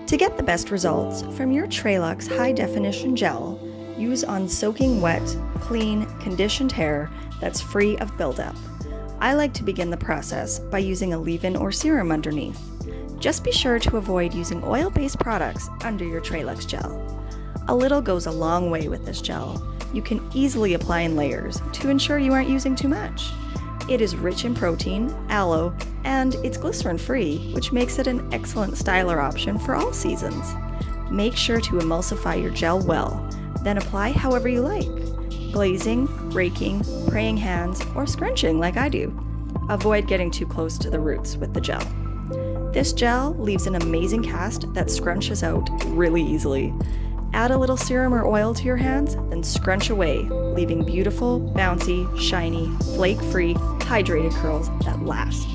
To get the best results from your Tre Luxe High Definition Gel, use on soaking wet, clean, conditioned hair that's free of buildup. I like to begin the process by using a leave-in or serum underneath. Just be sure to avoid using oil-based products under your Tre Luxe gel. A little goes a long way with this gel. You can easily apply in layers to ensure you aren't using too much. It is rich in protein, aloe, and it's glycerin-free, which makes it an excellent styler option for all seasons. Make sure to emulsify your gel well, then apply however you like. Glazing, raking, praying hands, or scrunching like I do. Avoid getting too close to the roots with the gel. This gel leaves an amazing cast that scrunches out really easily. Add a little serum or oil to your hands, then scrunch away, leaving beautiful, bouncy, shiny, flake-free, hydrated curls that last.